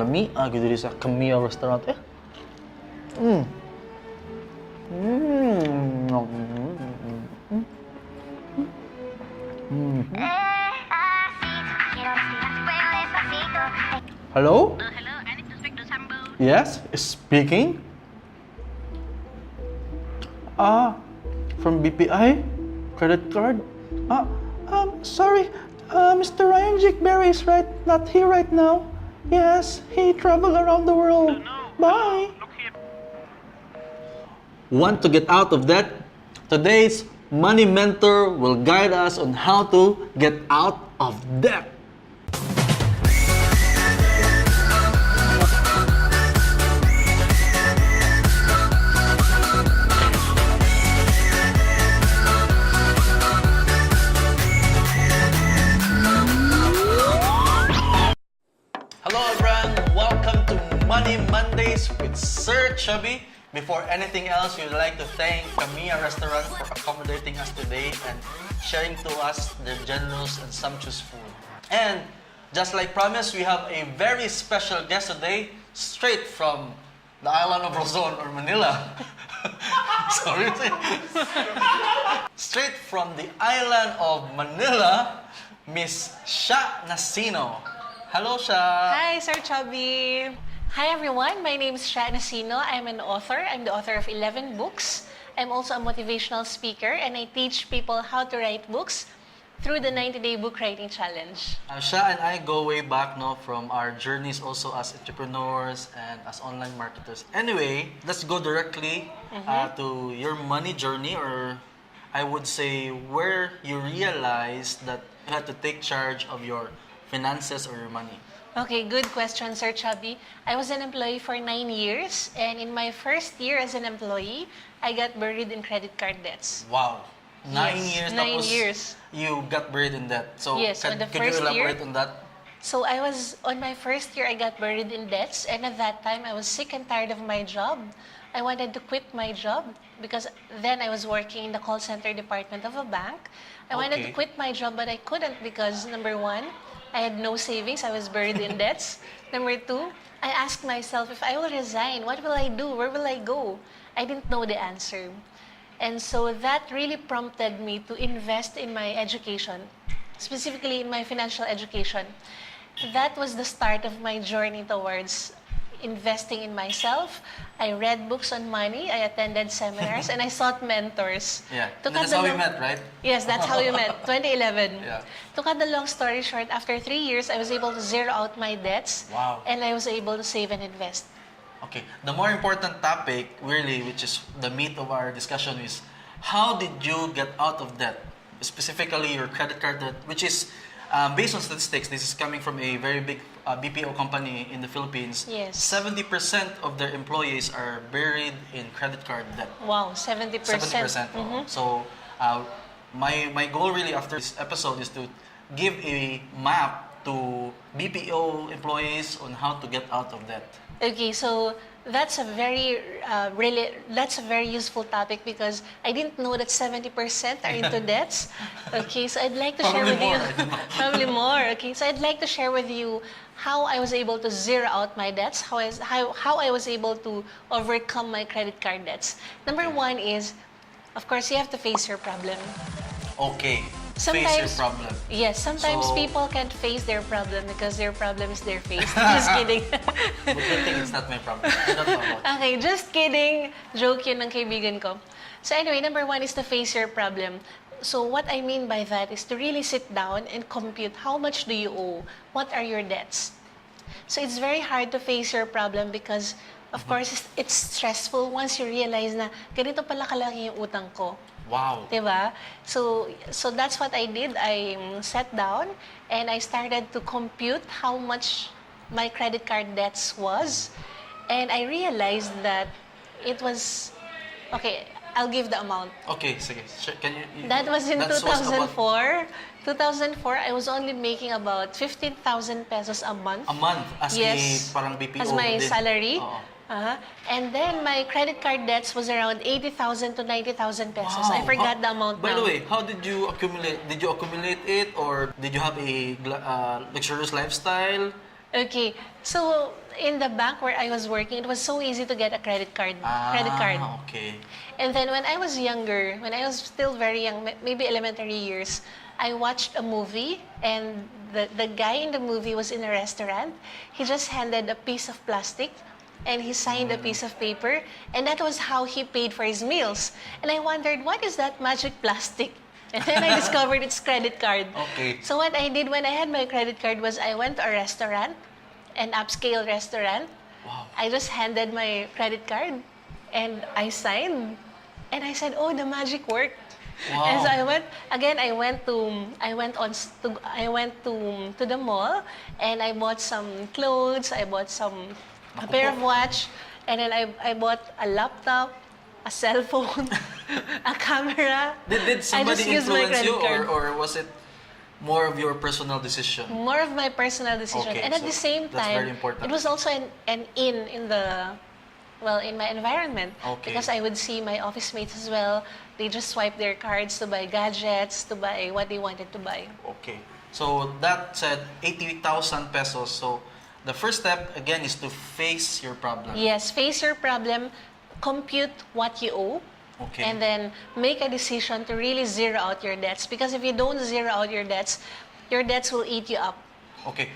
lami agi diri sa Camilla restaurant eh. Hello? Hello, I need to speak to Sambo. Yes, speaking. From BPI credit card. Sorry, Mr. Ryan Jickberry is not here right now. Yes, he traveled around the world. Bye. Look here. Want to get out of debt? Today's Money Mentor will guide us on how to get out of debt. Hello everyone, welcome to Money Mondays with Sir Chubby. Before anything else, we would like to thank Camilla Restaurant for accommodating us today and sharing to us their generous and sumptuous food. And just like promised, we have a very special guest today, straight from the island of Luzon or Manila. Sorry. Straight from the island of Manila, Miss Sha Nacino. Hello, Sha. Hi, Sir Chubby. Hi, everyone. My name is Nacino. I'm an author. I'm the author of 11 books. I'm also a motivational speaker, and I teach people how to write books through the 90-day book writing challenge. Sha and I go way back from our journeys also as entrepreneurs and as online marketers. Anyway, let's go directly to your money journey, or I would say where you realized that you had to take charge of your finances or your money. Okay, good question, Sir Chubby. I was an employee for 9 years, and in my first year as an employee, I got buried in credit card debts. Wow. 9 Yes, years. 9 tapos years. You got buried in debt. So Yes, on the could you first elaborate year. on that? So I was, on my first year, I got buried in debts, and at that time, I was sick and tired of my job. I wanted to quit my job because then I was working in the call center department of a bank. I wanted to Okay. quit my job, but I couldn't because, number one, I had no savings. I was buried in debts. Number two, I asked myself, if I will resign, what will I do? Where will I go? I didn't know the answer. And so that really prompted me to invest in my education, specifically in my financial education. That was the start of my journey towards investing in myself. I read books on money, I attended seminars, and I sought mentors. Yeah. To That's cut how the we long- met, right? Yes, that's how we met, 2011. Yeah. To cut the long story short, after 3 years, I was able to zero out my debts. Wow. And I was able to save and invest. Okay. The more important topic, really, which is the meat of our discussion, is how did you get out of debt? Specifically, your credit card debt, which is based on statistics. This is coming from a very big BPO company in the Philippines. Yes. 70% of their employees are buried in credit card debt. Wow, 70%. 70%. So, my goal really after this episode is to give a map to BPO employees on how to get out of debt. Okay, so that's a very useful topic because I didn't know that 70% are into debts. Okay, so I'd like to share Probably with more, you I don't know. probably more. Okay, so I'd like to share with you how I was able to zero out my debts, how I was able to overcome my credit card debts. Number one is, of course, you have to face your problem. Okay. Face your problem. Yes, sometimes So- people can't face their problem because their problem is their face. Just kidding. But good thing it's not my problem. I don't know about it. Okay, just kidding. Joke yun ng kaibigan ko. So anyway, number one is to face your problem. So what I mean by that is to really sit down and compute how much do you owe? What are your debts? So it's very hard to face your problem because, of course, it's stressful once you realize na ganito pala kalaki yung utang ko. Wow. Diba? So that's what I did. I sat down and I started to compute how much my credit card debts was. And I realized that it was, okay, I'll give the amount. Okay, sige. Can you That was in that was about 2004. 2004, I was only making about 15,000 pesos a month. a month as Yes, a parang BPO as my din. salary. Oo. And then my credit card debts was around 80,000 to 90,000 pesos. I forgot the amount By now. the way, how did you accumulate? Did you accumulate it or did you have a luxurious lifestyle? Okay, so in the bank where I was working, it was so easy to get a credit card. Credit card. Okay. And then when I was younger, when I was still very young, maybe elementary years, I watched a movie and the guy in the movie was in a restaurant. He just handed a piece of plastic and he signed a piece of paper and that was how he paid for his meals. And I wondered, what is that magic plastic? And then I discovered it's credit card. Okay. So what I did when I had my credit card was I went to a restaurant, an upscale restaurant. Wow. I just handed my credit card and I signed. And I said, "Oh, the magic worked." Wow. And so I went again. I went to the mall, and I bought some clothes. I bought a pair of watch, and then I bought a laptop, a cell phone, a camera. Did I just somebody used my influence you, credit card. or was it more of your personal decision? More of my personal decision. Okay, And at so the same that's time, very important. it was also an in my environment. Okay. Because I would see my office mates as well. They just swipe their cards to buy gadgets, to buy what they wanted to buy. Okay. So that said, 80,000 pesos. So the first step, again, is to face your problem. Yes, face your problem, compute what you owe, Okay. and then make a decision to really zero out your debts. Because if you don't zero out your debts will eat you up. Okay.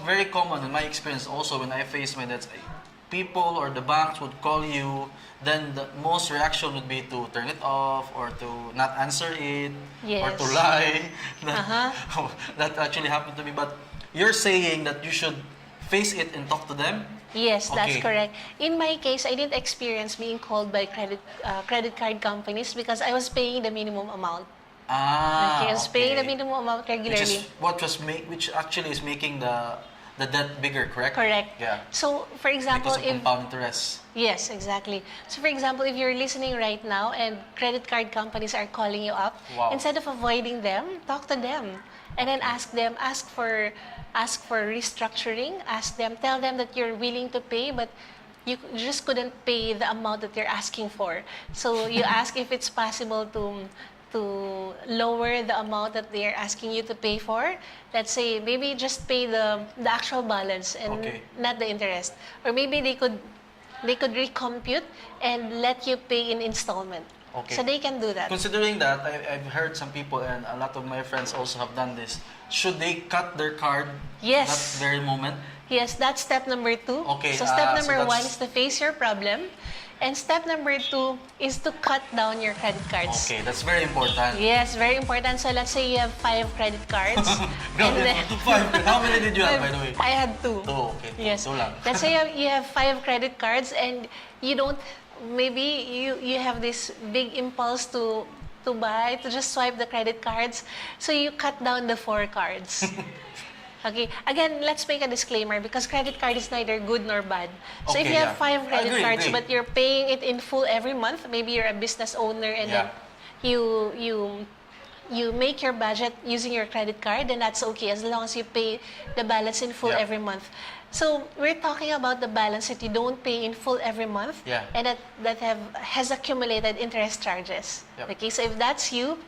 Very common in my experience also when I face my debts, people or the banks would call you, then the most reaction would be to turn it off or to not answer it or to Yes. lie. That actually happened to me. But you're saying that you should face it and talk to them? Yes, that's Okay. correct. In my case, I didn't experience being called by credit card companies because I was paying the minimum amount. Okay, I was paying the minimum amount regularly. Which actually is making the debt bigger, correct? Correct. Yeah. So, for example, Because of compound interest. yes, exactly. So, for example, if you're listening right now and credit card companies are calling you up, Wow. instead of avoiding them, talk to them, and then ask for restructuring. Tell them that you're willing to pay, but you just couldn't pay the amount that you're asking for. So you ask if it's possible to lower the amount that they're asking you to pay for. Let's say maybe just pay the actual balance and Okay. not the interest. Or maybe they could recompute and let you pay in installment. Okay. So they can do that. Considering that, I've heard some people and a lot of my friends also have done this. Should they cut their card Yes. that very moment? Yes, that's step number 2. Okay, So step so number 1 that's- is to face your problem. And step number 2 is to cut down your credit cards. Okay, that's very important. Yes, very important. So let's say you have 5 credit cards. Grabe, 5. How many did you have, by the way? I had 2. 2, okay. Yes. 2 lang. Let's say you have 5 credit cards and you don't, maybe you have this big impulse to buy, to just swipe the credit cards. So you cut down the 4 cards. Okay. Again, let's make a disclaimer because credit card is neither good nor bad. So if Okay, you have yeah. 5 credit Agree, cards agree. but you're paying it in full every month, maybe you're a business owner and then you make your budget using your credit card, then that's okay as long as you pay the balance in full Yeah. every month. So we're talking about the balance that you don't pay in full every month Yeah. and that has accumulated interest charges. Yep. Okay, so if that's you,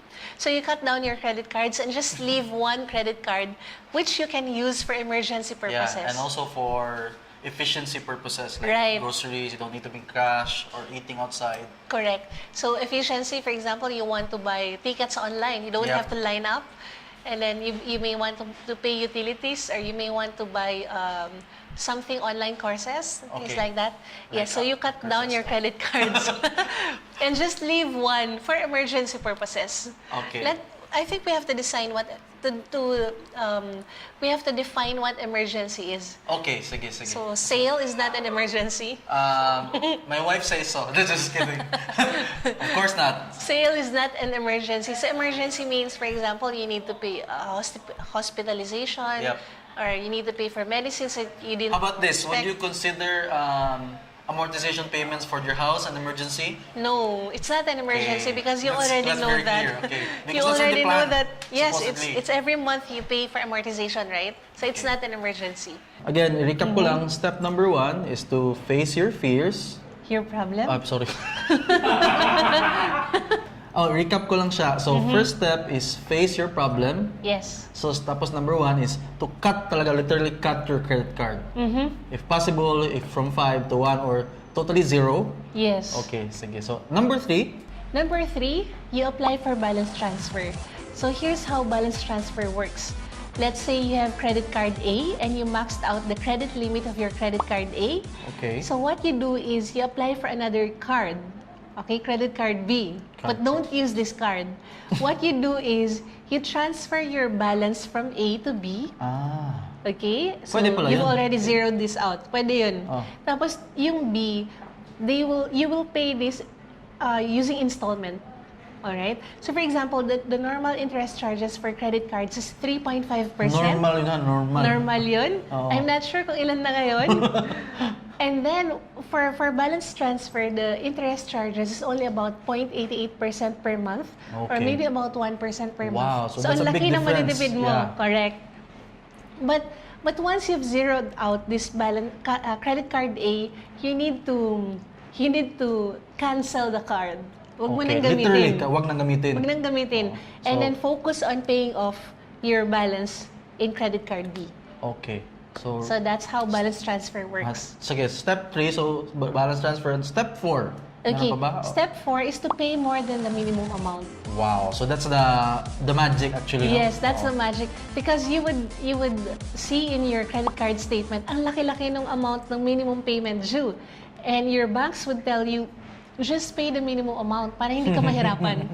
so you cut down your credit cards and just leave 1 credit card which you can use for emergency purposes. Yeah, and also for efficiency purposes like Right. groceries, you don't need to bring cash or eating outside. Correct. So efficiency, for example, you want to buy tickets online. You don't Yep. have to line up. And then you may want to pay utilities or you may want to buy something online courses, things Okay. like that. Like, Yes, so you cut down courses. your credit cards and just leave 1 for emergency purposes. Okay. I think we have to decide we have to define what emergency is. Okay, sige. So sale is not an emergency. My wife says so. Just kidding. Of course not. Sale is not an emergency. So emergency means, for example, you need to pay hospitalization, Yep. or you need to pay for medicines that you didn't How about this? Would expect. you consider amortization payments for your house an emergency? No, it's not an emergency Okay. because you That's already know very that. clear, okay. You Because that's already already know planned, that. Yes, supposedly. it's every month you pay for amortization, right? So it's Okay. not an emergency. Again, recap ko lang, step number 1 is to face your fears. Your problem? I'm sorry. recap ko lang siya. So, first step is face your problem. Yes. So, tapos number 1 is to cut talaga, literally cut your credit card. If possible, if from 5 to 1 or totally 0. Yes. Okay, sige. So, number 3. Number 3, you apply for balance transfer. So here's how balance transfer works. Let's say you have credit card A and you maxed out the credit limit of your credit card A. Okay. So what you do is you apply for another card. Okay, credit card B. But don't use this card. What you do is you transfer your balance from A to B. Okay? So Pwede pala you've yun. already zeroed this out. Pwede yun. Tapos yung B, you will pay this using installment. Alright? So for example, the normal interest charges for credit cards is 3.5%. Normal yun, normal. Normal yun? Oo. I'm not sure kung ilan na ngayon. And then, for balance transfer, the interest charges is only about 0.88% per month. Or Okay. maybe about 1% per Wow, month. so that's ang a laki big ng difference. matitipid mo. Yeah. Correct. But once you've zeroed out this balance, credit card A, you need to cancel the card. Huwag mo nang Literally, gamitin. wag nang gamitin. Huwag nang gamitin. And So- then focus on paying off your balance in credit card B. Okay. So, So that's how balance transfer works. sige, step 3, so balance transfer. And step 4. Okay, Meron pa ba? step 4 is to pay more than the minimum amount. Wow. So that's the magic actually. no? Yes, that's the magic. Because you would see in your credit card statement, ang laki-laki ng amount ng minimum payment due. And your banks would tell you, just pay the minimum amount para hindi ka mahirapan.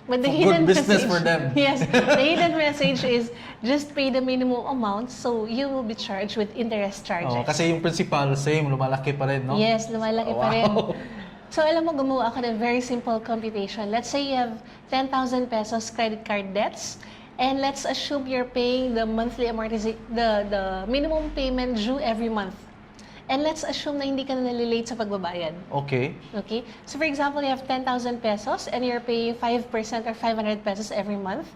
But the Good hidden business message, for them. Yes, the hidden message is just pay the minimum amount so you will be charged with interest charges. Kasi yung principal, same, lumalaki pa rin, no? Yes, lumalaki pa rin. Wow. So alam mo, gumawa ako ng very simple computation. Let's say you have 10,000 pesos credit card debts, and let's assume you're paying the monthly amortization, the minimum payment due every month. And let's assume na hindi ka na nalilate sa pagbabayad. Okay. Okay? So for example, you have 10,000 pesos and you're paying 5% or 500 pesos every month.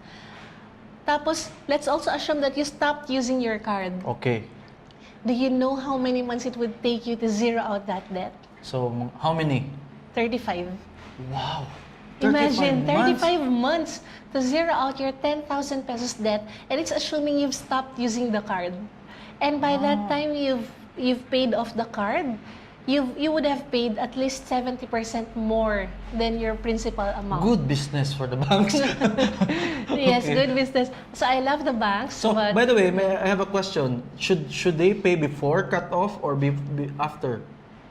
Tapos, let's also assume that you stopped using your card. Okay. Do you know how many months it would take you to zero out that debt? So, how many? 35. Wow. Imagine, 35 35 months to zero out your 10,000 pesos debt, and it's assuming you've stopped using the card. And by that time you've paid off the card, you would have paid at least 70% more than your principal amount. Good business for the banks. Yes, Okay. good business. So I love the banks, So, but by the way, I have a question. Should they pay before cut off or after?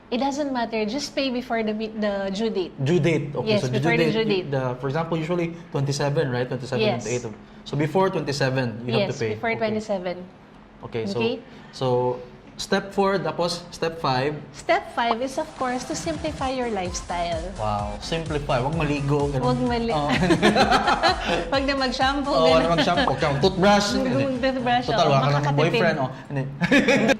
it doesn't matter. Just pay before the due date. Due date. Okay, Yes, so before the due date. For example, usually 27, right? 27 Yes. 28. So before 27, you have to Yes, pay. before Okay. 27. Okay, Okay. so step 4, tapos step 5. Step 5 is of course to simplify your lifestyle. Wow, simplify. Huwag maligo. Ganun. Huwag mali- Oo. Huwag na mag-shampoo. Oo, ganun. ano mag-shampoo. Toothbrush. Toothbrush, Total, oo, wala ka ng makakatipid. boyfriend. Oh. Hindi.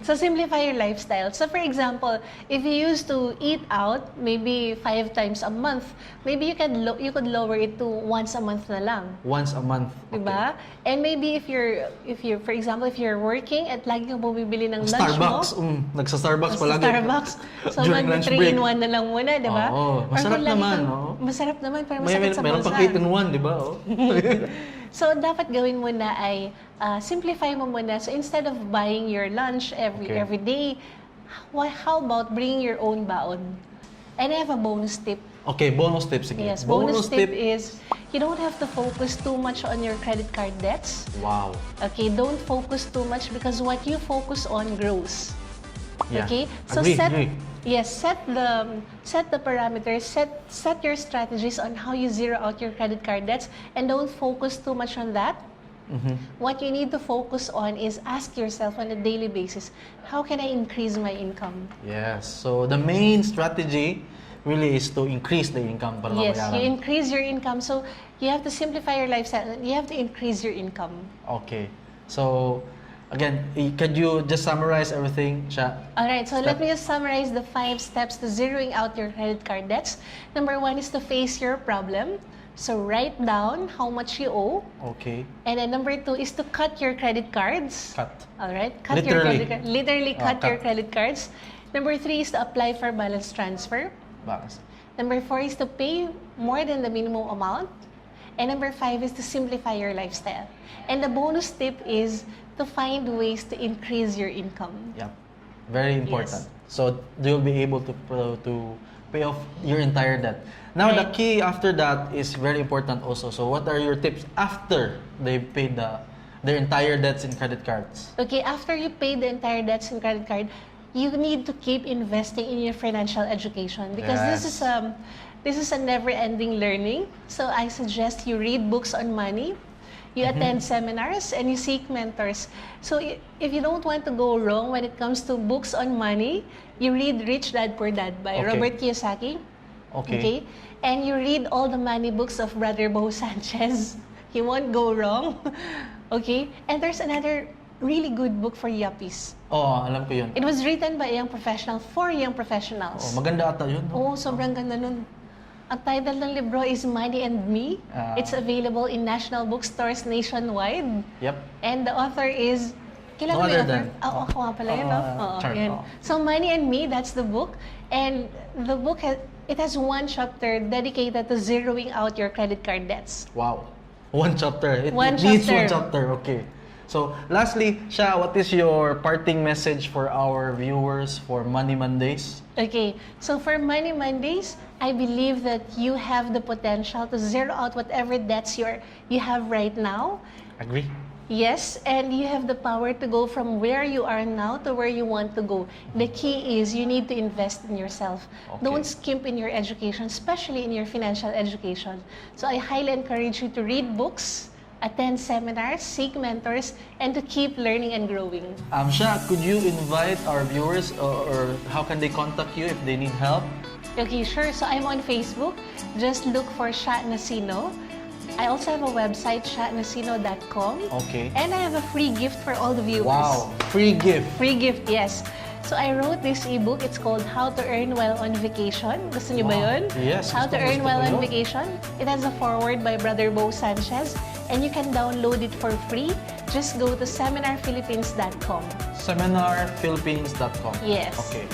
So simplify your lifestyle. So for example, if you used to eat out maybe 5 times a month, maybe you could lower it to once a month na lang. Once a month. Okay. Diba? And maybe if you're for example, if you're working at lagi kang bumibili ng lunch Starbucks. mo, Nagsa-Starbucks sa palagi. Starbucks. So During mag lunch 3 break. in 1 na lang muna, di ba? Oo. Or Masarap kung lagi naman, kang- no? Masarap naman, pero May, masakit sa meron bulsa. pang 8 in 1, di ba? Oh. So, dapat gawin mo na ay simplify mo muna. So, instead of buying your lunch Okay. every day, how about bringing your own baon? And I have a bonus tip. Okay, bonus tip. Sige. Yes, bonus tip is you don't have to focus too much on your credit card debts. Wow. Okay, don't focus too much because what you focus on grows. Yeah. Okay? So Agree. Yes, set the parameters, set your strategies on how you zero out your credit card debts, and don't focus too much on that. What you need to focus on is ask yourself on a daily basis, how can I increase my income? Yes. So, the main strategy really is to increase the income para Yes, mabayaran. you increase your income, so you have to simplify your lifestyle. You have to increase your income. Okay. So, again, could you just summarize everything, Sha? Alright, so let me just summarize the 5 steps to zeroing out your credit card debts. Number 1 is to face your problem. So write down how much you owe. Okay. And then number 2 is to cut your credit cards. Cut. Alright, cut your Literally. credit literally cut cut. your credit cards. Number 3 is to apply for balance transfer. Balance. Number 4 is to pay more than the minimum amount. And number 5 is to simplify your lifestyle. And the bonus tip is to find ways to increase your income. Yep. Very important. Yes. So you'll be able to pay off your entire debt. Now the Right. key after that is very important also. So what are your tips after they paid their entire debts in credit cards? Okay, after you pay the entire debts in credit card, you need to keep investing in your financial education because this is a never-ending learning. So I suggest you read books on money, you attend seminars, and you seek mentors. So if you don't want to go wrong when it comes to books on money, you read Rich Dad Poor Dad by Okay. Robert Kiyosaki. Okay. And you read all the money books of Brother Bo Sanchez. You won't go wrong. Okay? And there's another really good book for yuppies. Oh, alam ko yun. It was written by a young professional for young Oh, professionals. maganda ata yun. No? Oo, sobrang ganda nun. Ang title ng libro is Money and Me. It's available in national bookstores nationwide. Yep. And the author is... Kilala No mo other yung author? than- Oo, ako nga pala yun, no? Oo, Char. yun. Oh. So, Money and Me, that's the book. And the book has one chapter dedicated to zeroing out your credit card debts. Wow. One chapter. It One needs one chapter. chapter. Okay. So, lastly, Sha, what is your parting message for our viewers for Money Mondays? Okay, so for Money Mondays, I believe that you have the potential to zero out whatever debts you have right now. Agree? Yes, and you have the power to go from where you are now to where you want to go. The key is you need to invest in yourself. Okay. Don't skimp in your education, especially in your financial education. So I highly encourage you to read books, attend seminars, seek mentors, and to keep learning and growing. Sha, could you invite our viewers or how can they contact you if they need help? Okay, sure. So I'm on Facebook. Just look for Nacino. I also have a website, nacino.com. Okay. And I have a free gift for all the viewers. Wow. Free gift. Free gift, yes. So I wrote this ebook. It's called How to Earn While on Vacation. Gusto niyo ba Wow. yun? Yes, How to gusto Earn While ko on yun. Vacation. It has a foreword by Brother Bo Sanchez. And you can download it for free. Just go to seminarphilippines.com. Seminarphilippines.com. Yes. Okay.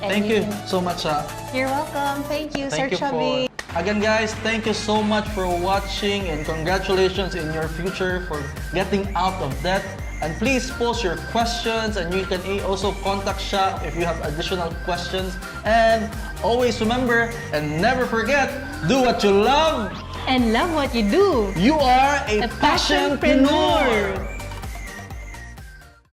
And Thank you can- so much, Sha. You're welcome. Thank you, Thank Sir you Chubby. Again, guys, thank you so much for watching and congratulations in your future for getting out of debt. And please post your questions and you can also contact Sha if you have additional questions. And always remember and never forget, do what you love. And love what you do. You are a A passionpreneur. passionpreneur.